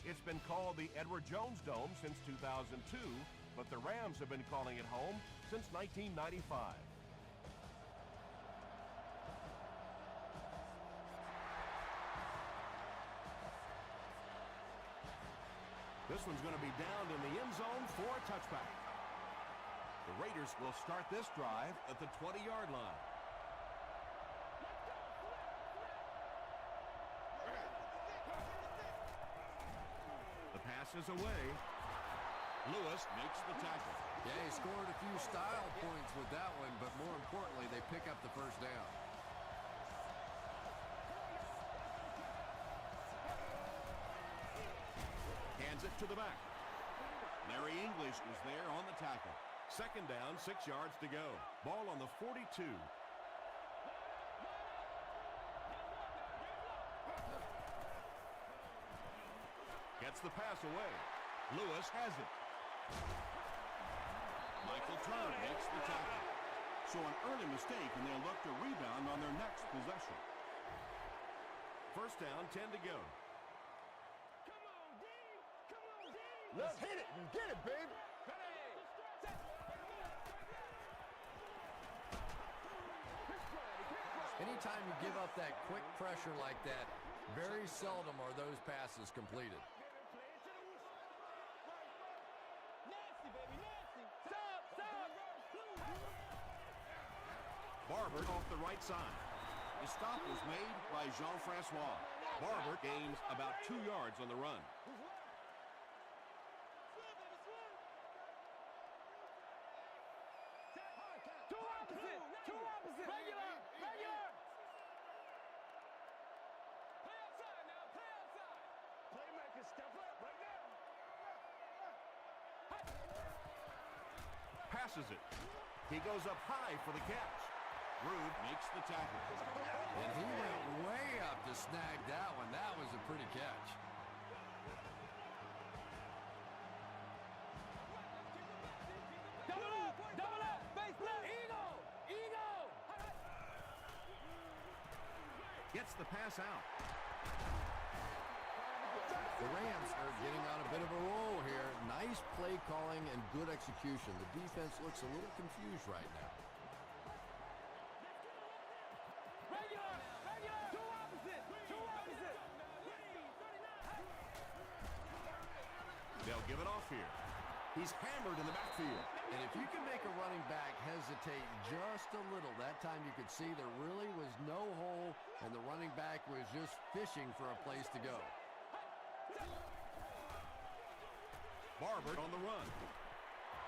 It's been called the Edward Jones Dome since 2002, but the Rams have been calling it home since 1995. This one's going to be down in the end zone for a touchback. The Raiders will start this drive at the 20-yard line. The pass is away. Lewis makes the tackle. Yeah, he scored a few style points with that one, but more importantly, they pick up the first down. Hands it to the back. Larry English was there on the tackle. Second down, 6 yards to go. Ball on the 42. Gets the pass away. Lewis has it. Michael Turner makes the tackle. So an early mistake, and they'll look to rebound on their next possession. First down, 10 to go. Let's hit it and get it, baby. Anytime you give up that quick pressure like that, very seldom are those passes completed. Barber off the right side. The stop was made by Jean-Francois. Barber gains about 2 yards on the run. Passes it. He goes up high for the catch. Rude makes the tackle. And he went way up to snag that one. That was a pretty catch. Double up, base left. Eagle. Gets the pass out. The Rams are getting on a bit of a roll here. Nice play calling and good execution. The defense looks a little confused right now. They'll give it off here. He's hammered in the backfield. And if you can make a running back hesitate just a little, that time you could see there really was no hole, and the running back was just fishing for a place to go. Barber on the run.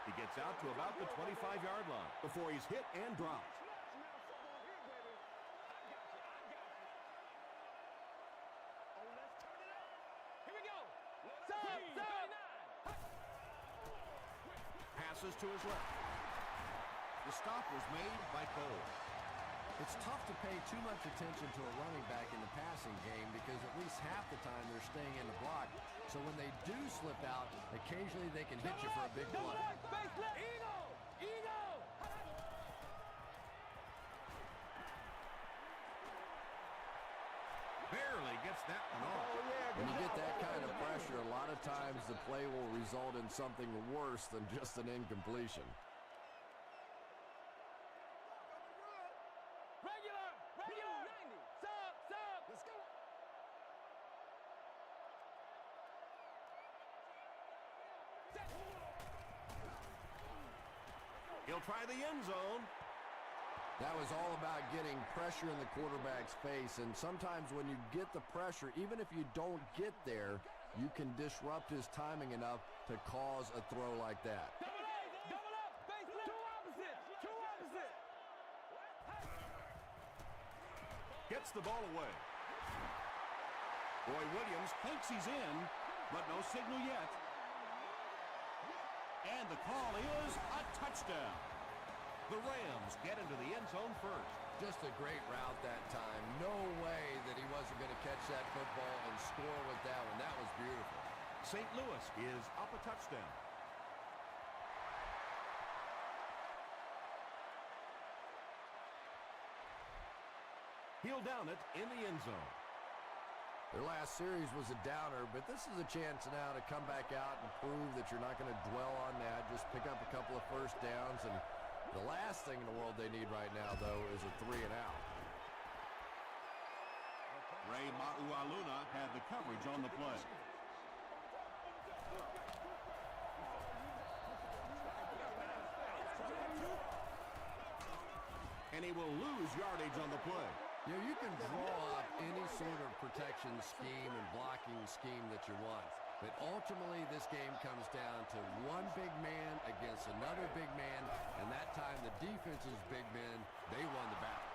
He gets out to about the 25-yard line before he's hit and dropped. Passes to his left. The stop was made by Cole. It's tough to pay too much attention to a running back in the passing game because at least half the time they're staying in the block. So when they do slip out, occasionally they can hit you for a big play. Eagle. Barely gets that one off. When you get that kind of pressure, a lot of times the play will result in something worse than just an incompletion. He'll try the end zone. That was all about getting pressure in the quarterback's face, and sometimes when you get the pressure, even if you don't get there, you can disrupt his timing enough to cause a throw like that. Double up, base left. Two opposite. Gets the ball away. Roy Williams thinks he's in, but no signal yet. And the call is a touchdown. The Rams get into the end zone first. Just a great route that time. No way that he wasn't going to catch that football and score with that one. That was beautiful. St. Louis is up a touchdown. He'll down it in the end zone. Their last series was a downer, but this is a chance now to come back out and prove that you're not going to dwell on that. Just pick up a couple of first downs, and the last thing in the world they need right now, though, is a 3-and-out. Ray Maualuna had the coverage on the play. And he will lose yardage on the play. You know, you can draw up any sort of protection scheme and blocking scheme that you want. But ultimately, this game comes down to one big man against another big man. And that time, the defense's big men, they won the battle.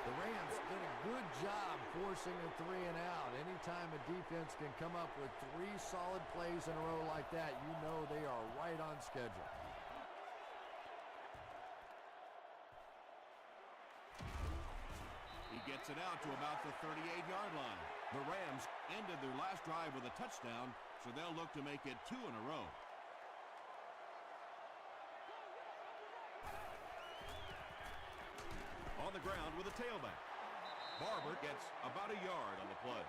The Rams did a good job forcing a 3-and-out. Anytime a defense can come up with 3 solid plays in a row like that, you know they are right on schedule. He gets it out to about the 38-yard line. The Rams ended their last drive with a touchdown, so they'll look to make it 2 in a row. On the ground with a tailback. Barber gets about a yard on the play.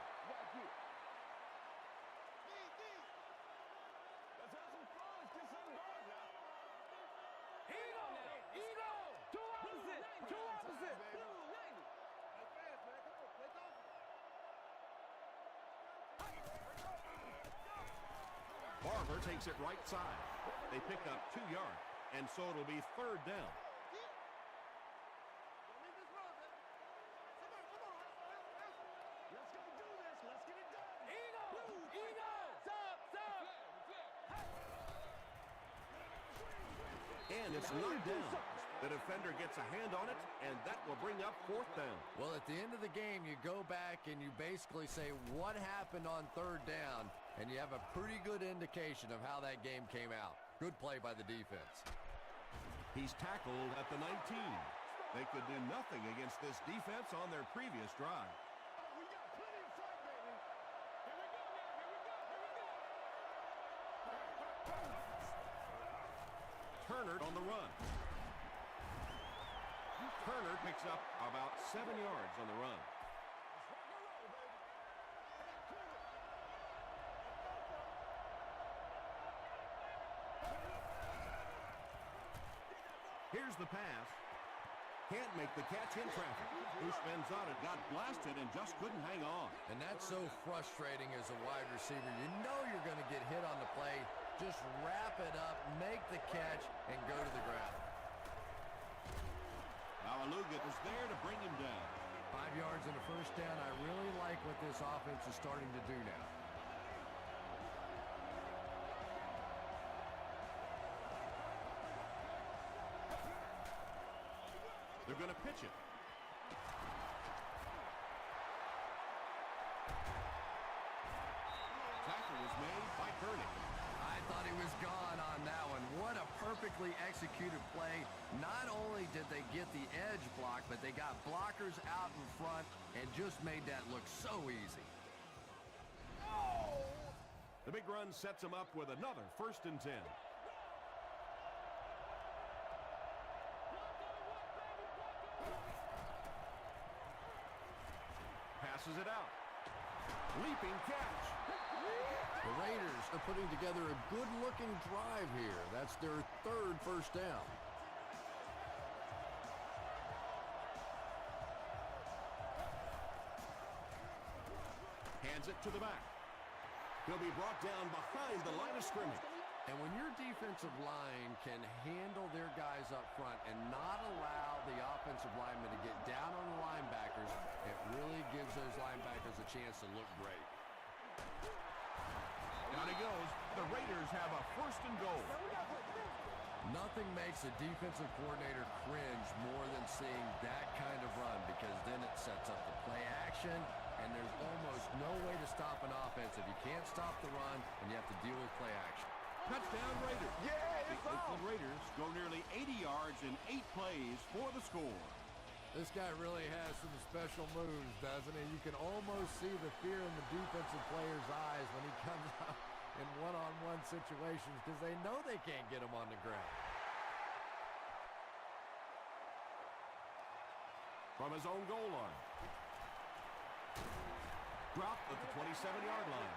Barber takes it right side. They pick up 2 yards, and so it'll be 3rd down. And it's knocked down. The defender gets a hand on it, and that will bring up 4th down. Well, at the end of the game, you go back and you basically say what happened on 3rd down, and you have a pretty good indication of how that game came out. Good play by the defense. He's tackled at the 19. They could do nothing against this defense on their previous drive. Turner on the run. Turner picks up about 7 yards on the run. Here's the pass. Can't make the catch in traffic. Ushmanzada got blasted and just couldn't hang on. And that's so frustrating as a wide receiver. You know you're going to get hit on the play. Just wrap it up, make the catch, and go to the ground. Maualuga is there to bring him down. 5 yards and a first down. I really like what this offense is starting to do now. They're going to pitch it. Tackle was made by Kearney. I thought he was gone on that one. What a perfectly executed play. Not only did they get the edge block, but they got blockers out in front and just made that look so easy. The big run sets him up with another 1st and 10. Passes it out. Leaping catch. The Raiders are putting together a good-looking drive here. That's their 3rd first down. Hands it to the back. He'll be brought down behind the line of scrimmage. And when your defensive line can handle their guys up front and not allow the offensive linemen to get down on the linebackers, it really gives those linebackers a chance to look great. Down he goes. The Raiders have a 1st and goal. Nothing makes a defensive coordinator cringe more than seeing that kind of run, because then it sets up the play action, and there's almost no way to stop an offense if you can't stop the run and you have to deal with play action. Touchdown Raiders. Yeah, The Oakland Raiders go nearly 80 yards in 8 plays for the score. This guy really has some special moves, doesn't he? You can almost see the fear in the defensive player's eyes when he comes out in one-on-one situations, because they know they can't get him on the ground. From his own goal line. Dropped at the 27-yard line.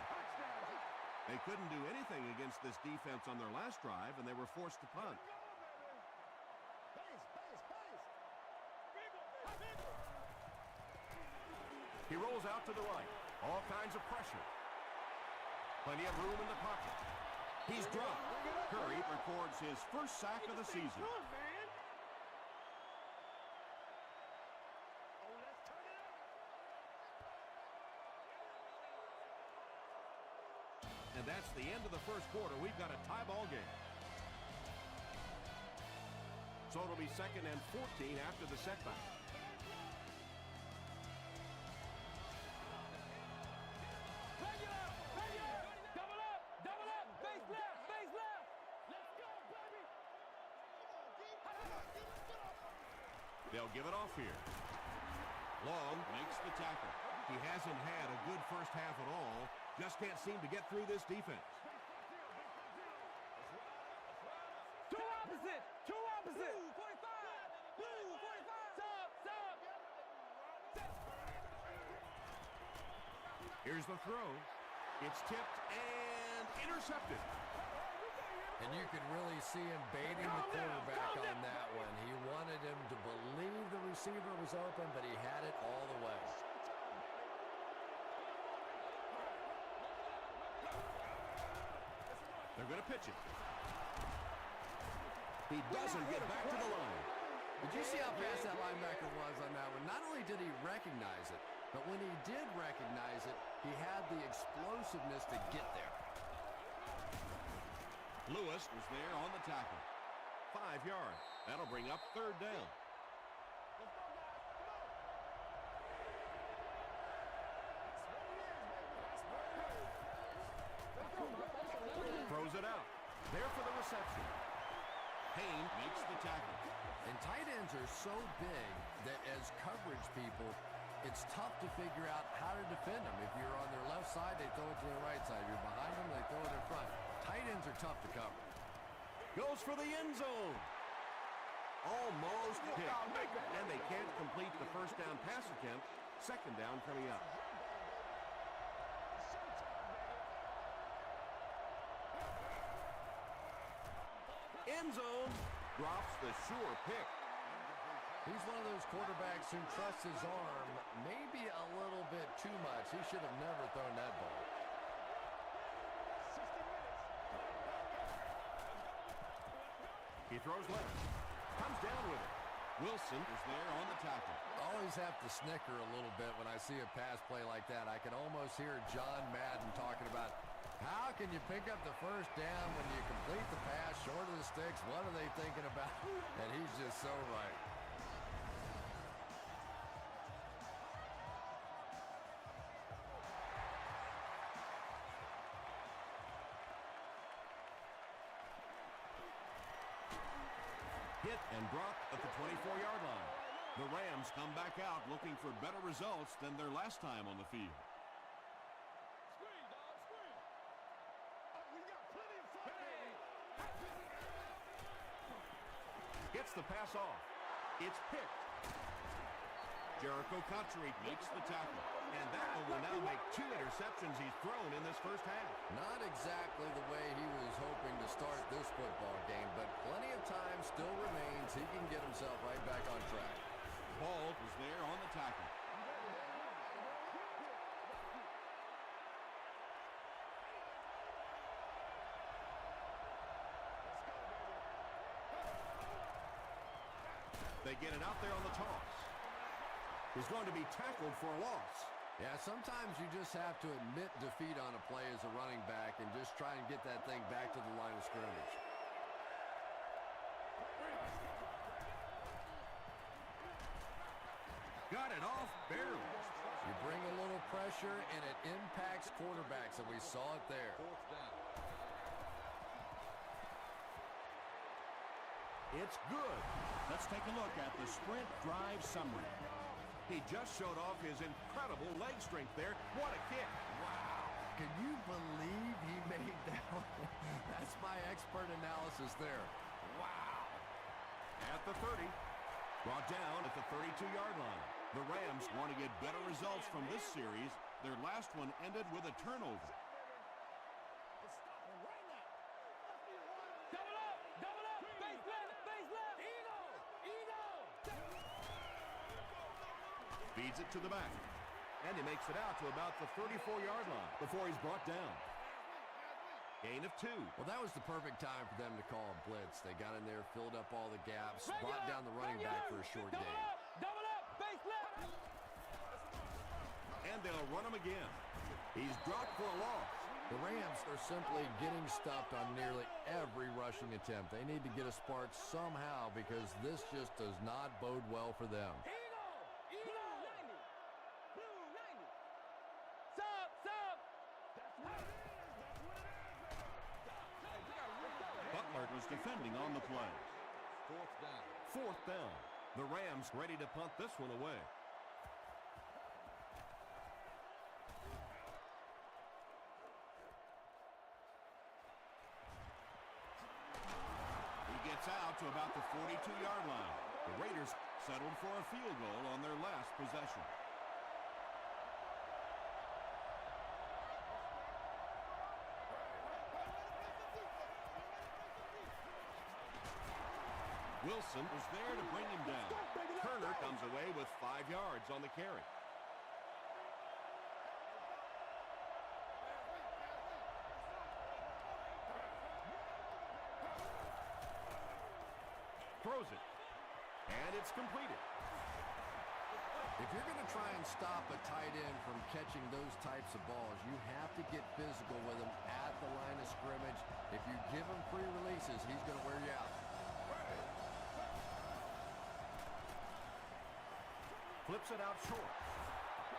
They couldn't do anything against this defense on their last drive, and they were forced to punt. He rolls out to the right. All kinds of pressure. Plenty of room in the pocket. He's dropped. Curry records his first sack of the season. And that's the end of the first quarter. We've got a tie ball game. So it'll be 2nd and 14 after the setback. They'll give it off here. Long makes the tackle. He hasn't had a good first half at all. Just can't seem to get through this defense. Two opposite. 45. 45. Stop. Here's the throw. It's tipped and intercepted. And you could really see him baiting the quarterback on that one. He wanted him to believe the receiver was open, but he had it all the way. They're going to pitch it. He doesn't get back to the line. Did you see how fast that linebacker was on that one? Not only did he recognize it, but when he did recognize it, he had the explosiveness to get there. Lewis was there on the tackle. 5 yards. That'll bring up 3rd down. Throws it out. There for the reception. Payne makes the tackle. And tight ends are so big that as coverage people, it's tough to figure out how to defend them. If you're on their left side, they throw it to their right side. If you're behind them, they throw it in front. Tight ends are tough to cover. Goes for the end zone. Almost hit. And they can't complete the first down pass attempt. 2nd down coming up. End zone. Drops the sure pick. He's one of those quarterbacks who trusts his arm maybe a little bit too much. He should have never thrown that ball. He throws left. Comes down with it. Wilson is there on the tackle. Always have to snicker a little bit when I see a pass play like that. I can almost hear John Madden talking about how can you pick up the first down when you complete the pass short of the sticks? What are they thinking about? And he's just so right. Hit and dropped at the 24-yard line. The Rams come back out looking for better results than their last time on the field. Gets the pass off. It's picked. Jericho Country makes the tackle. And that one will now make 2 interceptions he's thrown in this first half. Not exactly the way he was hoping to start this football game, but plenty of time still remains. He can get himself right back on track. Ball was there on the tackle. They get it out there on the toss. He's going to be tackled for a loss. Yeah, sometimes you just have to admit defeat on a play as a running back and just try and get that thing back to the line of scrimmage. Got it off barely. You bring a little pressure and it impacts quarterbacks, and we saw it there. It's good. Let's take a look at the sprint drive summary. He just showed off his incredible leg strength there. What a kick. Wow. Can you believe he made that one? That's my expert analysis there. Wow. At the 30. Brought down at the 32-yard line. The Rams want to get better results from this series Their last one ended with a turnover. Double up, face left. Feeds it to the back. And he makes it out to about the 34-yard line before he's brought down. Gain of 2. Well, that was the perfect time for them to call a blitz. They got in there, filled up all the gaps, brought down the running back for a short gain. Double up, face left. And they'll run him again. He's dropped for a loss. The Rams are simply getting stuffed on nearly every rushing attempt. They need to get a spark somehow because this just does not bode well for them. Butler was defending on the play. Fourth down. The Rams ready to punt this one away. He gets out to about the 42-yard line. The Raiders settled for a field goal on their last possession. Wilson was there to bring him down. Turner comes away with 5 yards on the carry. Throws it. And it's completed. If you're going to try and stop a tight end from catching those types of balls, you have to get physical with him at the line of scrimmage. If you give him free releases, he's going to wear you out. Flips it out short.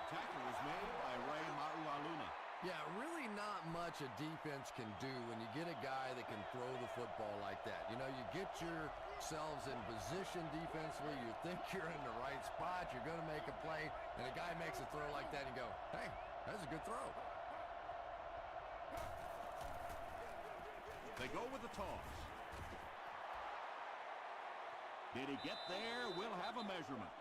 Tackle was made by Ray Maualuna. Yeah, really not much a defense can do when you get a guy that can throw the football like that. You know, you get yourselves in position defensively. You think you're in the right spot. You're going to make a play, and a guy makes a throw like that, and you go, hey, that's a good throw. They go with the toss. Did he get there? We'll have a measurement.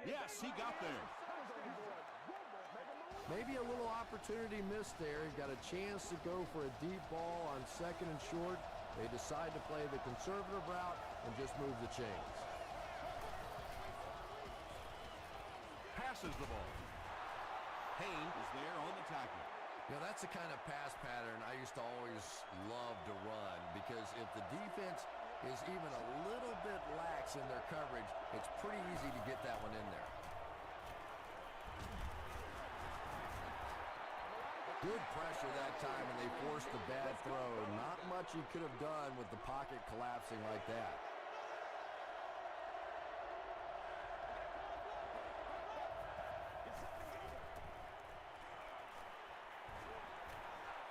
Yes, he got there. Maybe a little opportunity missed there. He got a chance to go for a deep ball on 2nd and short. They decide to play the conservative route and just move the chains. Passes the ball. Payne is there on the tackle. You know, that's the kind of pass pattern I used to always love to run, because if the defense is even a little bit lax in their coverage, it's pretty easy to get that one in there. Good pressure that time, and they forced the bad throw. Not much he could have done with the pocket collapsing like that.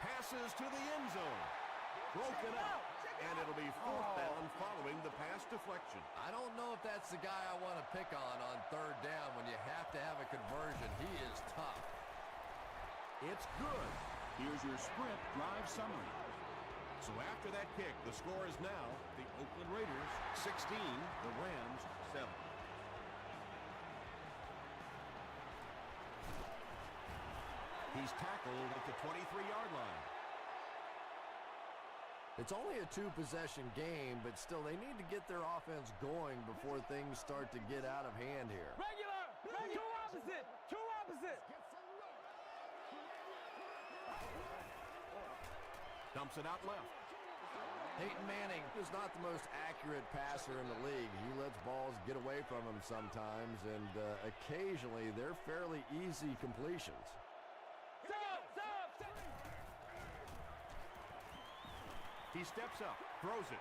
Passes to the end zone. Broken up. And it'll be 4th down following the pass deflection. I don't know if that's the guy I want to pick on 3rd down when you have to have a conversion. He is tough. It's good. Here's your sprint drive summary. So after that kick, the score is now the Oakland Raiders 16, the Rams 7. He's tackled at the 23-yard line. It's only a 2-possession game, but still they need to get their offense going before things start to get out of hand here. Regular. Two opposite. Dumps it out left. Peyton Manning is not the most accurate passer in the league. He lets balls get away from him sometimes, and occasionally they're fairly easy completions. He steps up, throws it.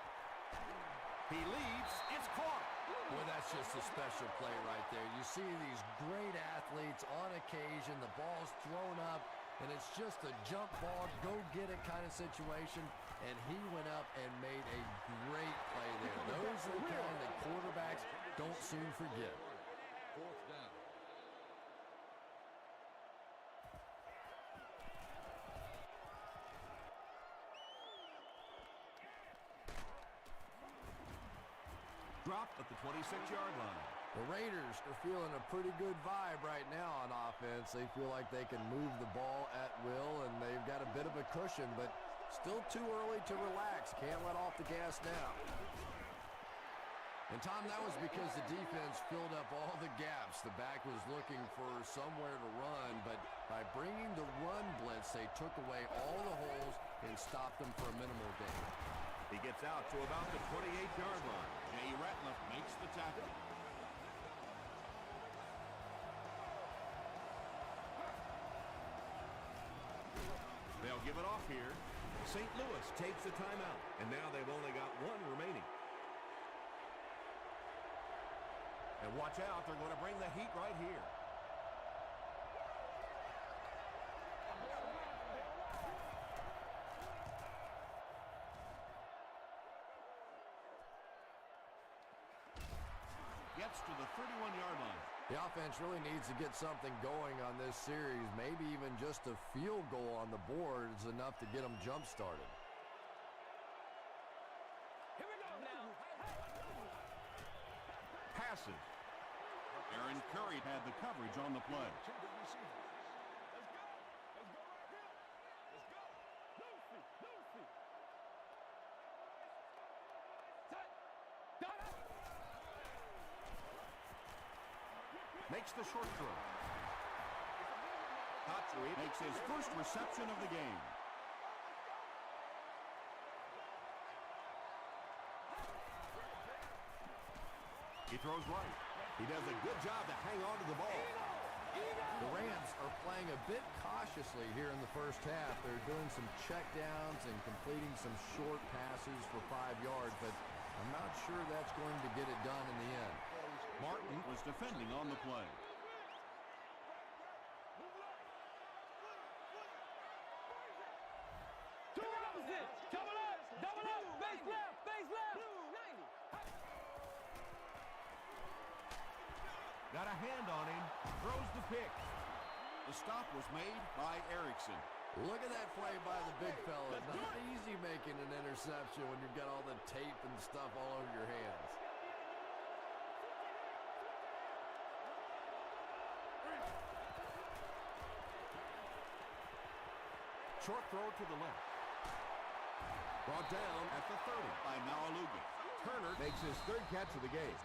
He leads, it's caught. Boy, that's just a special play right there. You see these great athletes on occasion, the ball's thrown up, and it's just a jump ball, go get it kind of situation, and he went up and made a great play there. Those are the kind that quarterbacks don't soon forget. 4th down. Dropped at the 26-yard line. The Raiders are feeling a pretty good vibe right now on offense. They feel like they can move the ball at will, and they've got a bit of a cushion, but still too early to relax. Can't let off the gas now. And, Tom, that was because the defense filled up all the gaps. The back was looking for somewhere to run, but by bringing the run blitz, they took away all the holes and stopped them for a minimal gain. He gets out to about the 28-yard line. Jay Ratliff makes the tackle. They'll give it off here. St. Louis takes the timeout, and now they've only got one remaining. And watch out, they're going to bring the heat right here. Gets to the 31-yard line. The offense really needs to get something going on this series. Maybe even just a field goal on the board is enough to get them jump-started. Here we go now. Passes. Aaron Curry had the coverage on the play. Let's go. Let's go right here. Let's go. Lucy. Makes the short throw. Cotchery makes his first reception of the game. He throws right. He does a good job to hang on to the ball. The Rams are playing a bit cautiously here in the first half. They're doing some checkdowns and completing some short passes for 5 yards, but I'm not sure that's going to get it done in the end. Martin was defending on the play. Two opposite. Double up. Base left. Got a hand on him. Throws the pick. The stop was made by Erickson. Look at that play by the big fella. Not easy making an interception when you've got all the tape and stuff all over your hands. Short throw to the left. Brought down at the 30 by Malaluga. Turner makes his third catch of the game.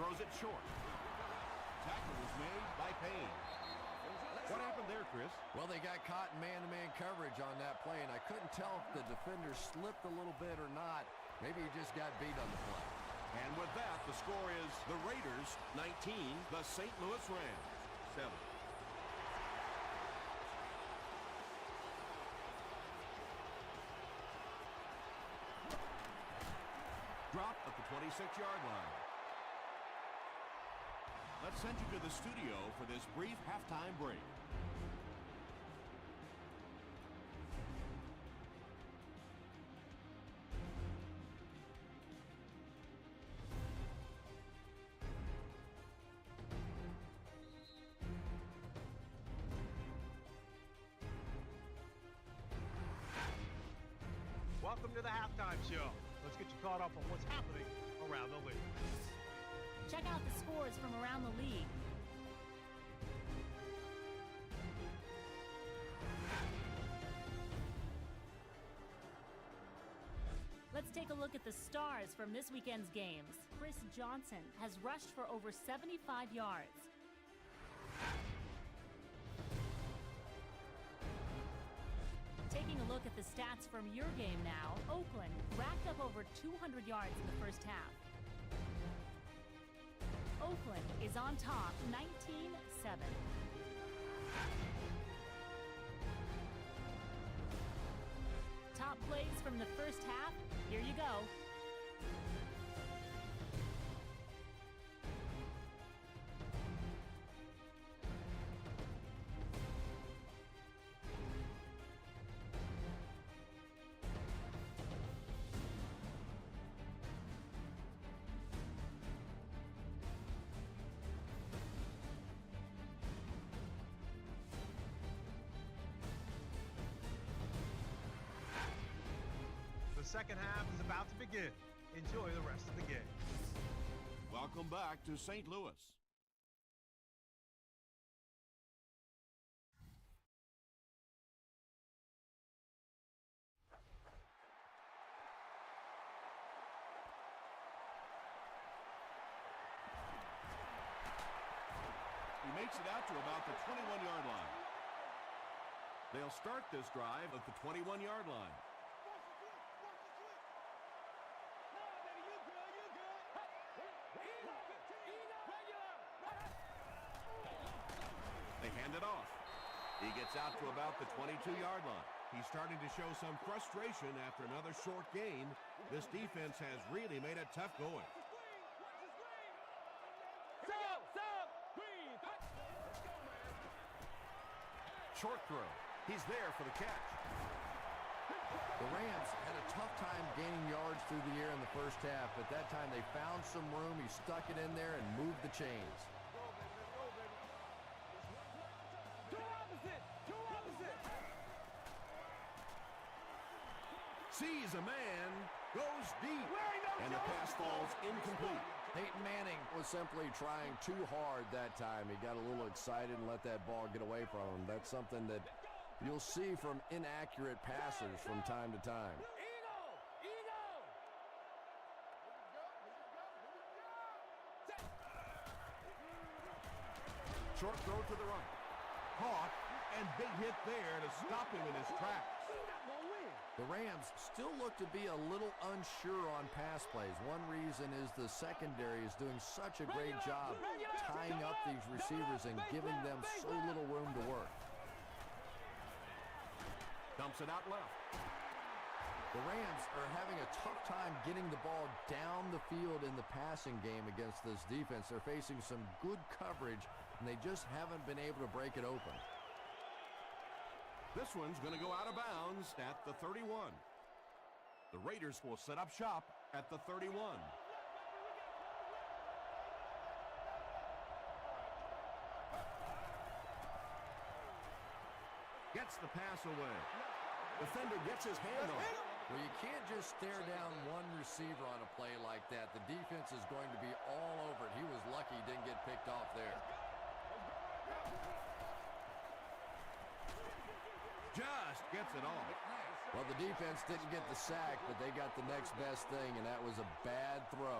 Throws it short. Tackle was made by Payne. What happened there, Chris? Well, they got caught in man-to-man coverage on that play, and I couldn't tell if the defender slipped a little bit or not. Maybe he just got beat on the play. And with that, the score is the Raiders 19, the St. Louis Rams 7. Dropped at the 26-yard line. Let's send you to the studio for this brief halftime break. Welcome to the halftime show. Let's get you caught up on what's happening around the league. Check out the scores from around the league. Let's take a look at the stars from this weekend's games. Chris Johnson has rushed for over 75 yards. Taking a look at the stats from your game now, Oakland racked up over 200 yards in the first half. Oakland is on top, 19-7. Top plays from the first half, here you go. second half is about to begin. Enjoy the rest of the game. Welcome back to St. Louis. He makes it out to about the 21-yard line. They'll start this drive at the 21-yard line. They hand it off. He gets out to about the 22-yard line. He's starting to show some frustration after another short gain. This defense has really made it tough going. Short throw. He's there for the catch. The Rams had a tough time gaining yards through the air in the first half, but that time they found some room. He stuck it in there and moved the chains. Sees a man, goes deep, and the pass falls incomplete. Peyton Manning was simply trying too hard that time. He got a little excited and let that ball get away from him. That's something that you'll see from inaccurate passers from time to time. Short throw to the right. Caught, and big hit there to stop him in his tracks. The Rams still look to be a little unsure on pass plays. One reason is the secondary is doing such a great job tying up these receivers and giving them so little room to work. Dumps it out left. The Rams are having a tough time getting the ball down the field in the passing game against this defense. They're facing some good coverage, and they just haven't been able to break it open. This one's going to go out of bounds at the 31. The Raiders will set up shop at the 31. Gets the pass away. Defender gets his hand on it. Well, you can't just stare down one receiver on a play like that. The defense is going to be all over it. He was lucky he didn't get picked off there. Just gets it off. Well, the defense didn't get the sack, but they got the next best thing, and that was a bad throw.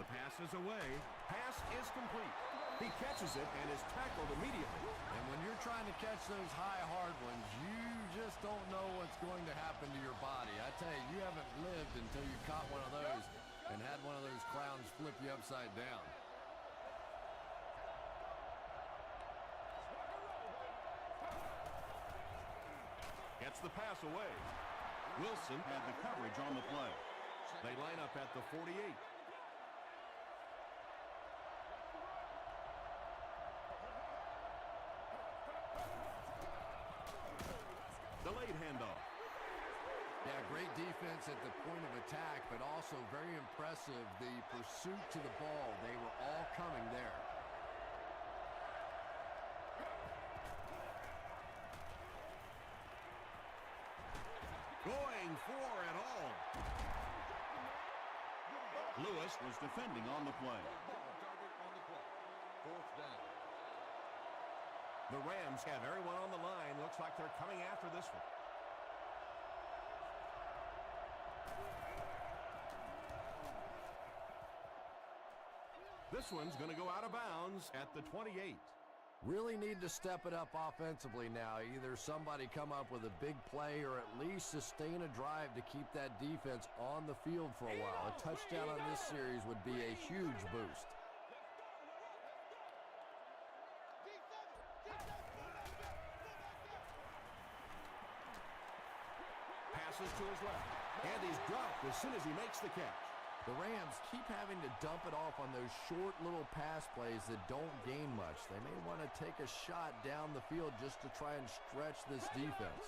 The pass is away. Pass is complete. He catches it and is tackled immediately. And when you're trying to catch those high, hard ones, you just don't know what's going to happen to your body. I tell you, you haven't lived until you caught one of those and had one of those clowns flip you upside down. Gets the pass away. Wilson had the coverage on the play. They line up at the 48. Delayed handoff. Yeah, great defense at the point of attack, but also very impressive the pursuit to the ball. They were all coming there. Going for it all. Lewis was defending on the play. Fourth down. The Rams have everyone on the line. Looks like they're coming after this one. This one's going to go out of bounds at the 28. Really need to step it up offensively now. Either somebody come up with a big play or at least sustain a drive to keep that defense on the field for a while. A touchdown on this series would be a huge boost. Passes to his left. And he's dropped as soon as he makes the catch. The Rams keep having to dump it off on those short little pass plays that don't gain much. They may want to take a shot down the field just to try and stretch this defense.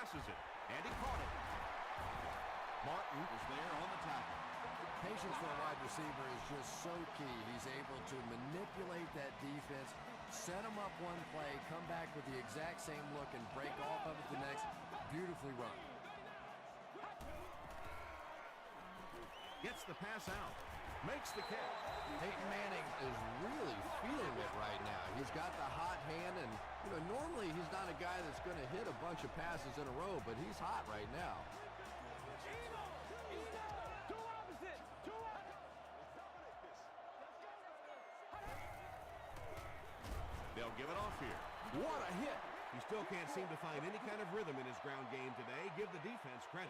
passes it, and he caught it. Martin is there on the tackle. Patience for a wide receiver is just so key. He's able to manipulate that defense, set them up one play, come back with the exact same look, and break off of it the next. Beautifully run. Gets the pass out. Makes the catch. Peyton Manning is really feeling it right now. He's got the hot hand, and normally he's not a guy that's going to hit a bunch of passes in a row, but he's hot right now. They'll give it off here. What a hit! He still can't seem to find any kind of rhythm in his ground game today. Give the defense credit.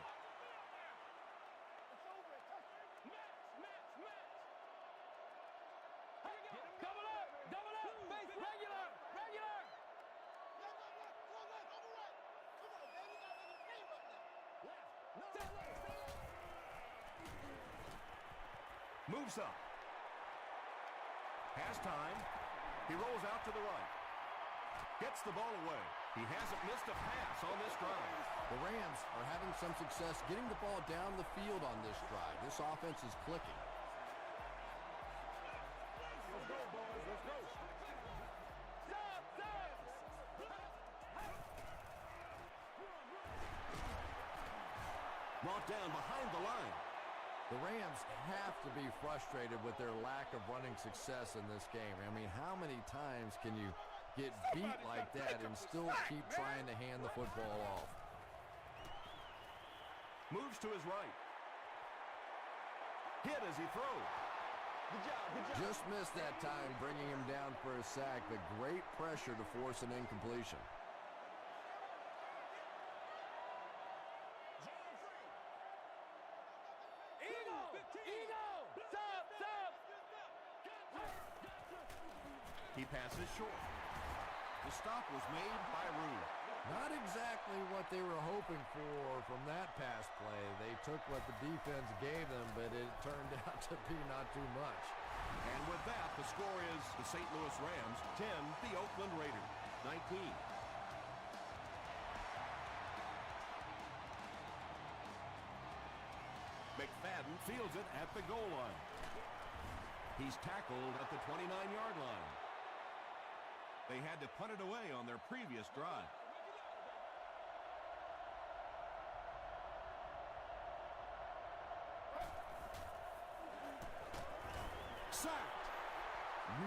Moves up. Has time. He rolls out to the right. Gets the ball away. He hasn't missed a pass on this drive. The Rams are having some success getting the ball down the field on this drive. This offense is clicking. Let's go, boys. Let's go. Stop, stop. Brought down behind the line. The Rams have to be frustrated with their lack of running success in this game. I mean, how many times can you get beat like that and still keep trying to hand the football off? Moves to his right. Hit as he throws. Good job, good job. Just missed that time, bringing him down for a sack, but great pressure to force an incompletion. He passes short. The stop was made by Rude. Not exactly what they were hoping for from that pass play. They took what the defense gave them, but it turned out to be not too much. And with that, the score is the St. Louis Rams 10, the Oakland Raiders 19. McFadden fields it at the goal line. He's tackled at the 29-yard line. They had to punt it away on their previous drive. Sacked.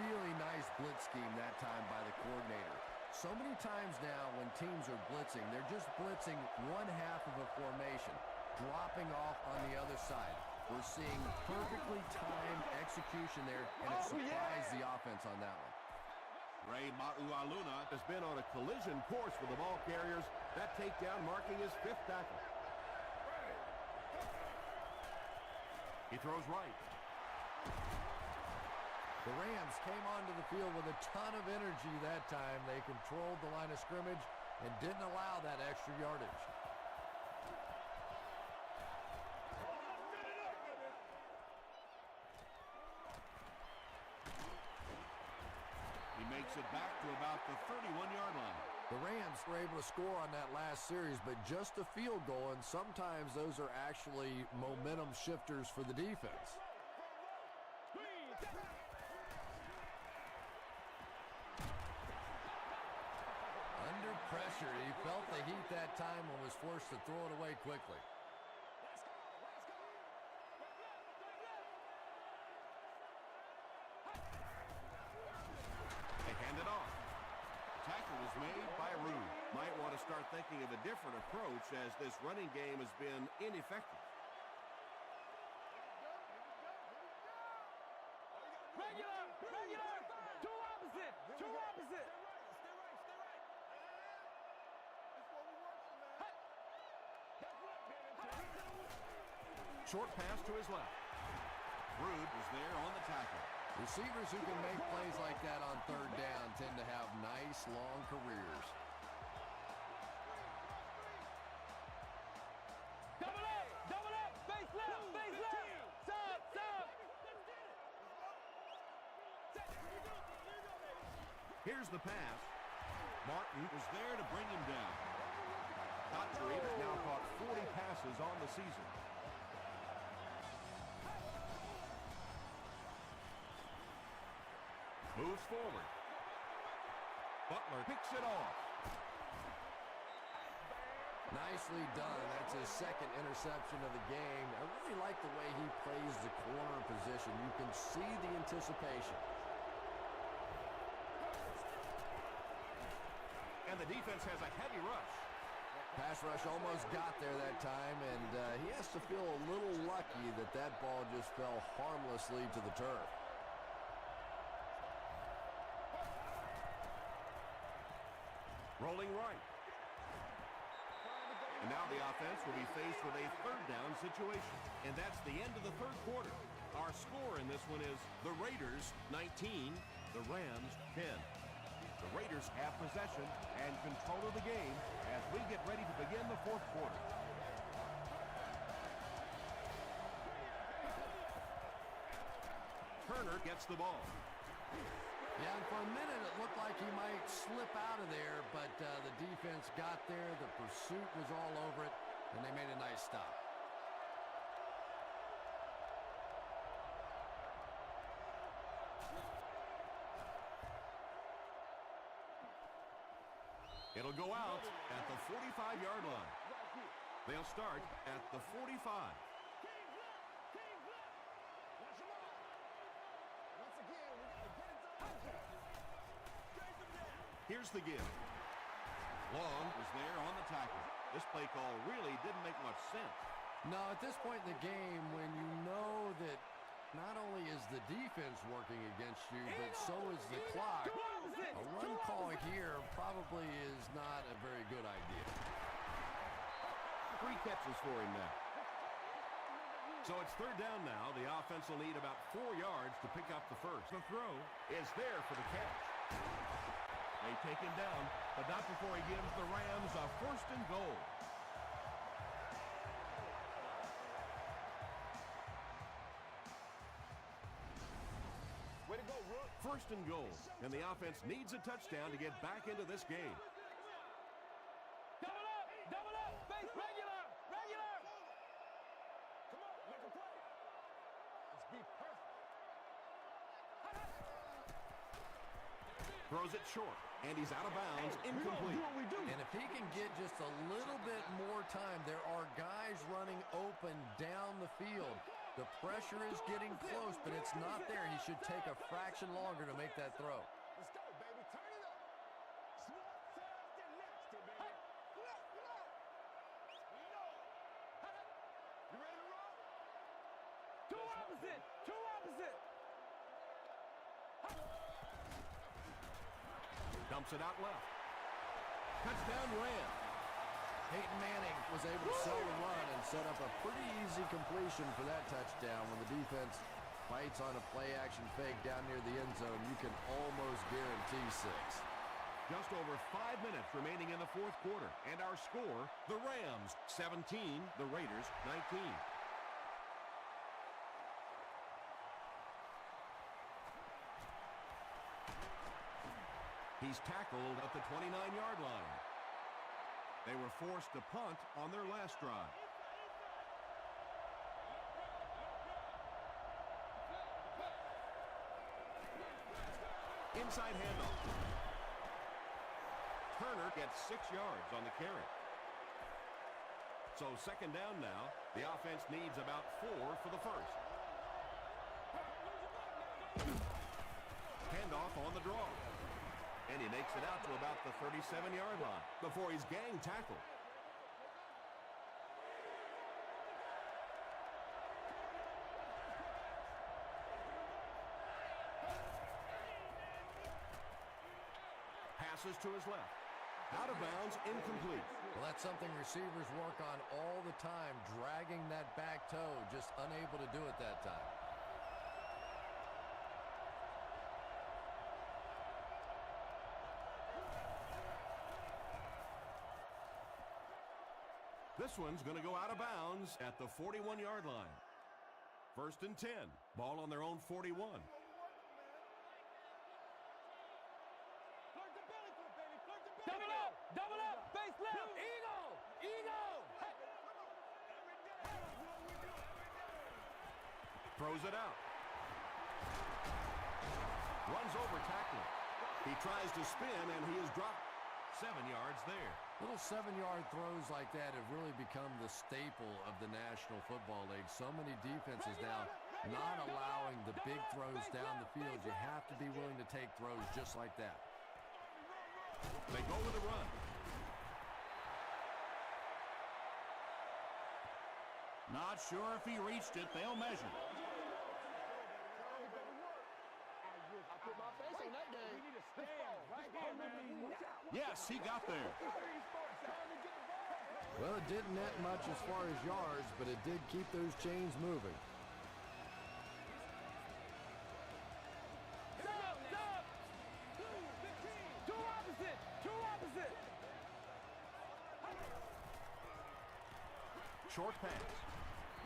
Really nice blitz scheme that time by the coordinator. So many times now when teams are blitzing, they're just blitzing one half of a formation, dropping off on the other side. We're seeing perfectly timed execution there, and it surprised the offense on that one. Ray Maualuna has been on a collision course with the ball carriers. That takedown marking his 5th tackle. He throws right. The Rams came onto the field with a ton of energy that time. They controlled the line of scrimmage and didn't allow that extra yardage. He makes it back to about the 31-yard line. The Rams were able to score on that last series, but just a field goal, and sometimes those are actually momentum shifters for the defense. Under pressure, he felt the heat that time and was forced to throw it away quickly. Made by Rude. Might want to start thinking of a different approach as this running game has been ineffective. Regular, regular, two opposite. Short pass to his left. Rude was there on the tackle. Receivers who can make plays like that on 3rd down tend to have nice, long careers. Double up, face left, stop. Here's the pass. Martin was there to bring him down. Autry has now caught 40 passes on the season. Moves forward. Butler picks it off. Nicely done. That's his second interception of the game. I really like the way he plays the corner position. You can see the anticipation. And the defense has a heavy rush. Pass rush almost got there that time, and he has to feel a little lucky that that ball just fell harmlessly to the turf. Rolling right. And now the offense will be faced with a third down situation. And that's the end of the third quarter. Our score in this one is the Raiders 19, the Rams 10. The Raiders have possession and control of the game as we get ready to begin the fourth quarter. Turner gets the ball. Yeah, and for a minute it looked like he might slip out of there, but the defense got there, the pursuit was all over it, and they made a nice stop. It'll go out at the 45-yard line. They'll start at the 45. Here's the give. Long is there on the tackle. This play call really didn't make much sense. No, at this point in the game, when you know that not only is the defense working against you, but so is the clock, a run call here probably is not a very good idea. 3 catches for him now. So it's third down now. The offense will need about 4 yards to pick up the first. The throw is there for the catch. They take him down, but not before he gives the Rams a first and goal. Way to go, Rook. First and goal, and the offense needs a touchdown to get back into this game. Double up, face regular. Come on, make a play. Let's be perfect. Throws it short, and he's out of bounds, incomplete. And if he can get just a little bit more time, there are guys running open down the field. The pressure is getting close, but it's not there. He should take a fraction longer to make that throw. Let's go, baby. Turn it up. Smart, fast, and nasty, baby. Pull up. You ready to roll? Two opposite. Dumps it out left. Touchdown Rams. Peyton Manning was able to sell the run and set up a pretty easy completion for that touchdown. When the defense fights on a play-action fake down near the end zone, you can almost guarantee 6. Just over 5 minutes remaining in the fourth quarter. And our score, the Rams 17, the Raiders 19. He's tackled at the 29-yard line. They were forced to punt on their last drive. Inside handoff. Turner gets 6 yards on the carry. So second down now. The offense needs about 4 for the first. Handoff on the draw. And he makes it out to about the 37-yard line before he's gang tackled. Passes to his left. Out of bounds, incomplete. Well, that's something receivers work on all the time, dragging that back toe, just unable to do it that time. This one's going to go out of bounds at the 41-yard line. First and 10. Ball on their own 41. Flirt the belly foot, baby. Flirt the Double up, face left. Eagle. Throws it out. Runs over tackling. He tries to spin, and he is dropped. 7 yards there. Little 7-yard throws like that have really become the staple of the National Football League. So many defenses now not allowing the big throws down the field. You have to be willing to take throws just like that. They go with a run. Not sure if he reached it. They'll measure. Yes, he got there. Well, it didn't net much as far as yards, but it did keep those chains moving. Two opposite. Short pass.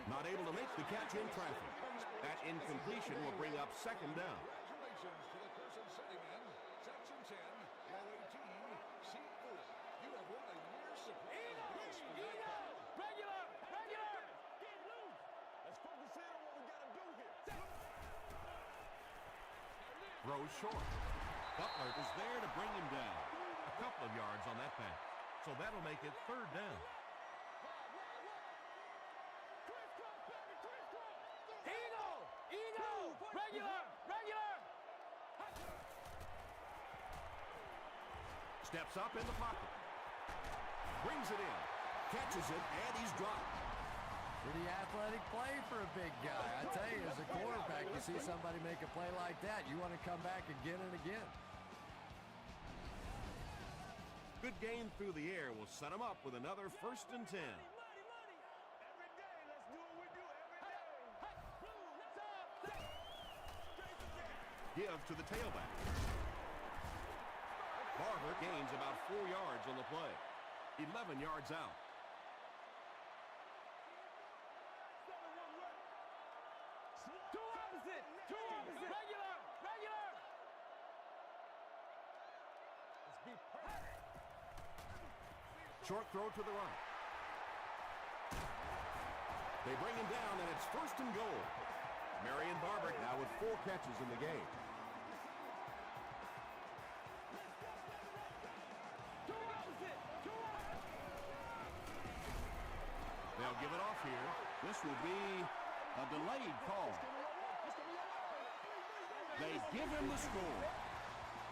Not able to make the catch in traffic. That incompletion will bring up second down. Congratulations to the person sitting in section 10, row 18, seat 4. You have won a year's supply of books for that car. Regular. Get loose. Let's focus in on what we got to do here. Throws short. Butler is there to bring him down. A couple of yards on that pass. So that'll make it third down. Eagle. Regular. Steps up in the pocket. Brings it in. Catches it, and he's dropped. Pretty athletic play for a big guy. I tell you, as a quarterback, you see somebody make a play like that, you want to come back again and again. Good gain through the air will set him up with another 1st and 10. Every day, let's do what we do every day. Give to the tailback. Barber gains about 4 yards on the play. 11 yards out. Two opposite. Regular. Let's be perfect. Short throw to the right. They bring him down, and it's 1st and goal. Marion Barber now with 4 catches in the game. They'll give it off here. This will be a delayed call. They give him the score.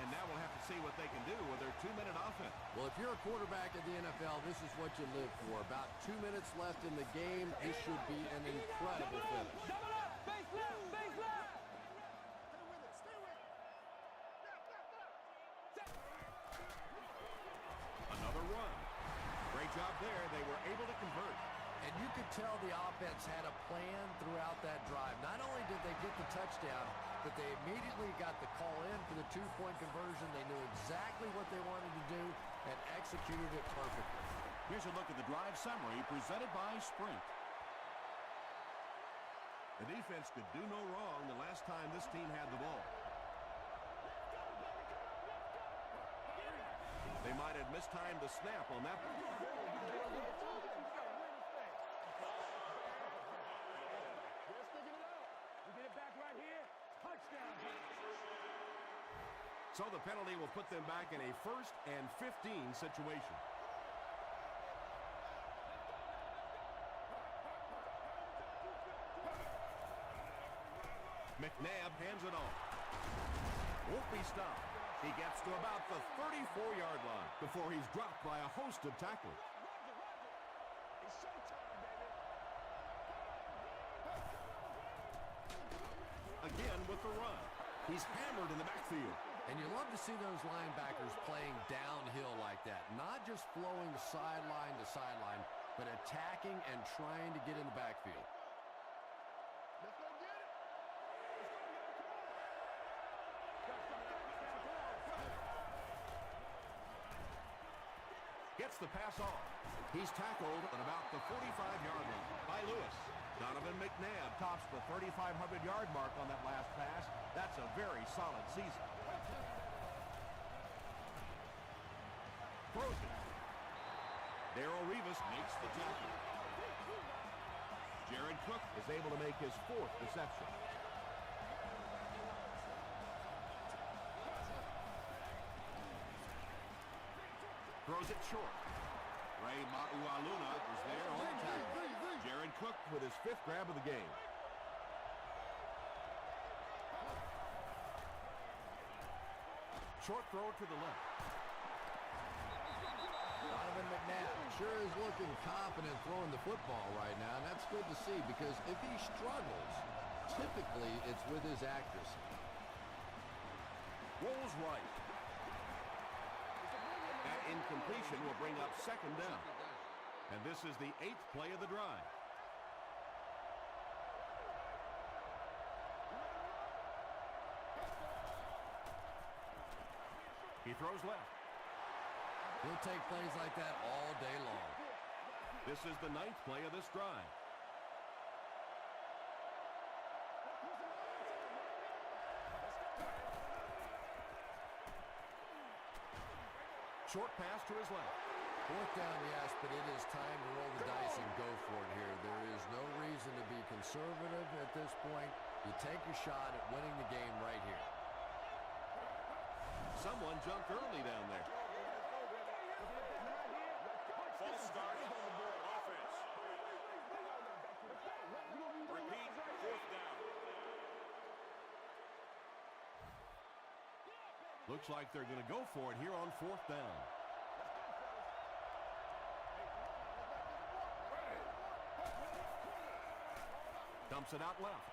And now we'll have to see what they can do with their 2-minute offense. Well, if you're a quarterback in the NFL, this is what you live for. About 2 minutes left in the game. This should be an incredible finish. Double up. Face left. Another run. Great job there. They were able to convert. And you could tell the offense had a plan throughout that drive. Not only did they get the touchdown, but they immediately got the call in for the 2-point conversion. They knew exactly what they wanted to do and executed it perfectly. Here's a look at the drive summary presented by Sprint. The defense could do no wrong the last time this team had the ball. They might have mistimed the snap on that one. So the penalty will put them back in a 1st and 15 situation. McNabb hands it off. Won't be stopped. He gets to about the 34-yard line before he's dropped by a host of tacklers. Again with the run. He's hammered in the backfield. And you love to see those linebackers playing downhill like that. Not just flowing sideline to sideline, but attacking and trying to get in the backfield. Let's go get it. Gets the pass off. He's tackled at about the 45-yard line by Lewis. Donovan McNabb tops the 3,500-yard mark on that last pass. That's a very solid season. throws it. Darrelle Revis makes the tackle. Jared Cook is able to make his 4th reception. Throws it short. Ray Maualuna is there on the tackle. Jared Cook with his 5th grab of the game. Short throw to the left. Donovan McNabb sure is looking confident throwing the football right now, and that's good to see because if he struggles, typically it's with his accuracy. Rolls right. That incompletion will bring up 2nd down. And this is the 8th play of the drive. He throws left. He'll take plays like that all day long. This is the 9th play of this drive. Short pass to his left. 4th down, yes, but it is time to roll the dice and go for it here. There is no reason to be conservative at this point. You take your shot at winning the game right here. Someone jumped early down there. False start. Offense. Repeat. 4th down. Looks like they're going to go for it here on 4th down. Dumps it out left.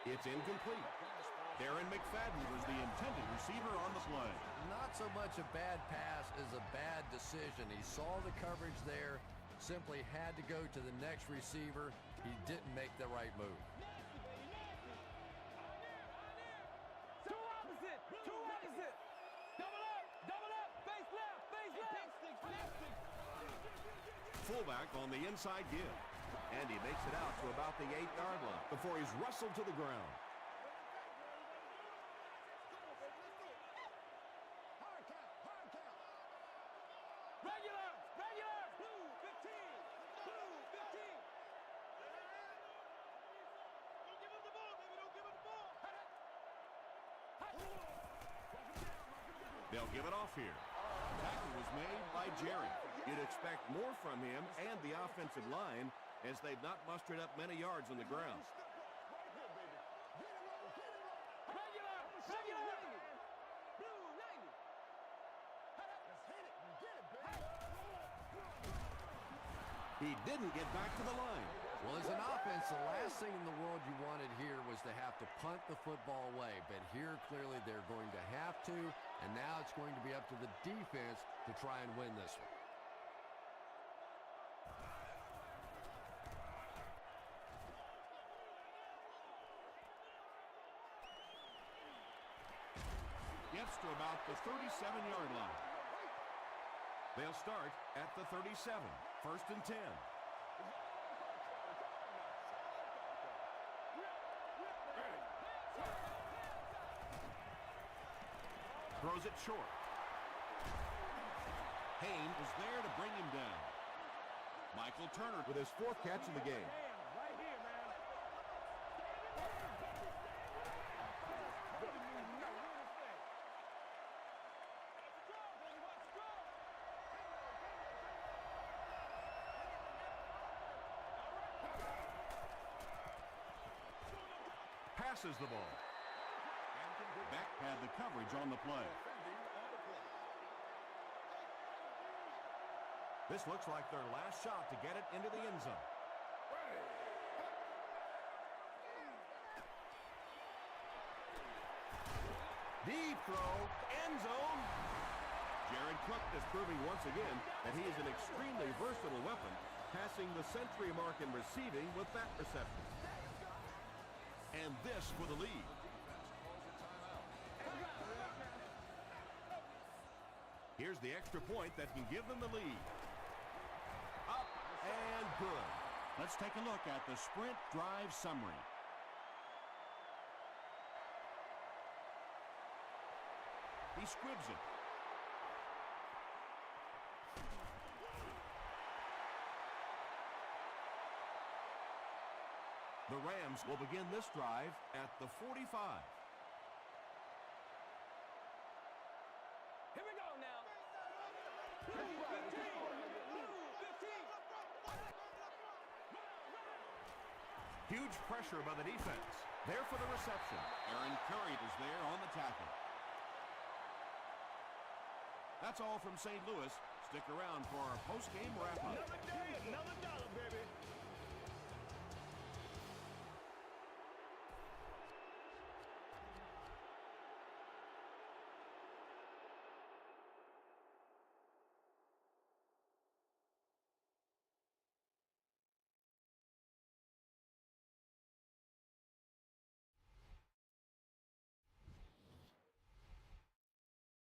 It's incomplete. Darren McFadden was the intended receiver on the play. Not so much a bad pass as a bad decision. He saw the coverage there, simply had to go to the next receiver. He didn't make the right move. Two opposite. Double up, face left. Fullback on the inside give. And he makes it out to about the 8-yard line before he's wrestled to the ground. Hard count. Regular. Blue 15. Don't give him the ball, baby. Don't give him the ball. They'll give it off here. Tackle was made by Jerry. You'd expect more from him and the offensive line as they've not mustered up many yards on the ground. Regular. Blue 90. Let's hit it. Get it, baby. He didn't get back to the line. Well, as an offense, the last thing in the world you wanted here was to have to punt the football away. But here, clearly, they're going to have to, and now it's going to be up to the defense to try and win this one. Gets to about the 37-yard line. They'll start at the 37. 1st and 10. Throws it short. Hayne is there to bring him down. Michael Turner with his 4th catch of the game. Right here, man. Passes the ball. Beck had the coverage on the play. This looks like their last shot to get it into the end zone. Deep throw, end zone. Jared Cook is proving once again that he is an extremely versatile weapon, passing the century mark in receiving with that reception. And this for the lead. Here's the extra point that can give them the lead. Up and good. Let's take a look at the sprint drive summary. He squibs it. The Rams will begin this drive at the 45. Here we go now. Let's ride. 15. Huge pressure by the defense. There for the reception. Aaron Curry is there on the tackle. That's all from St. Louis. Stick around for our post-game wrap-up. Another day, another dollar, baby.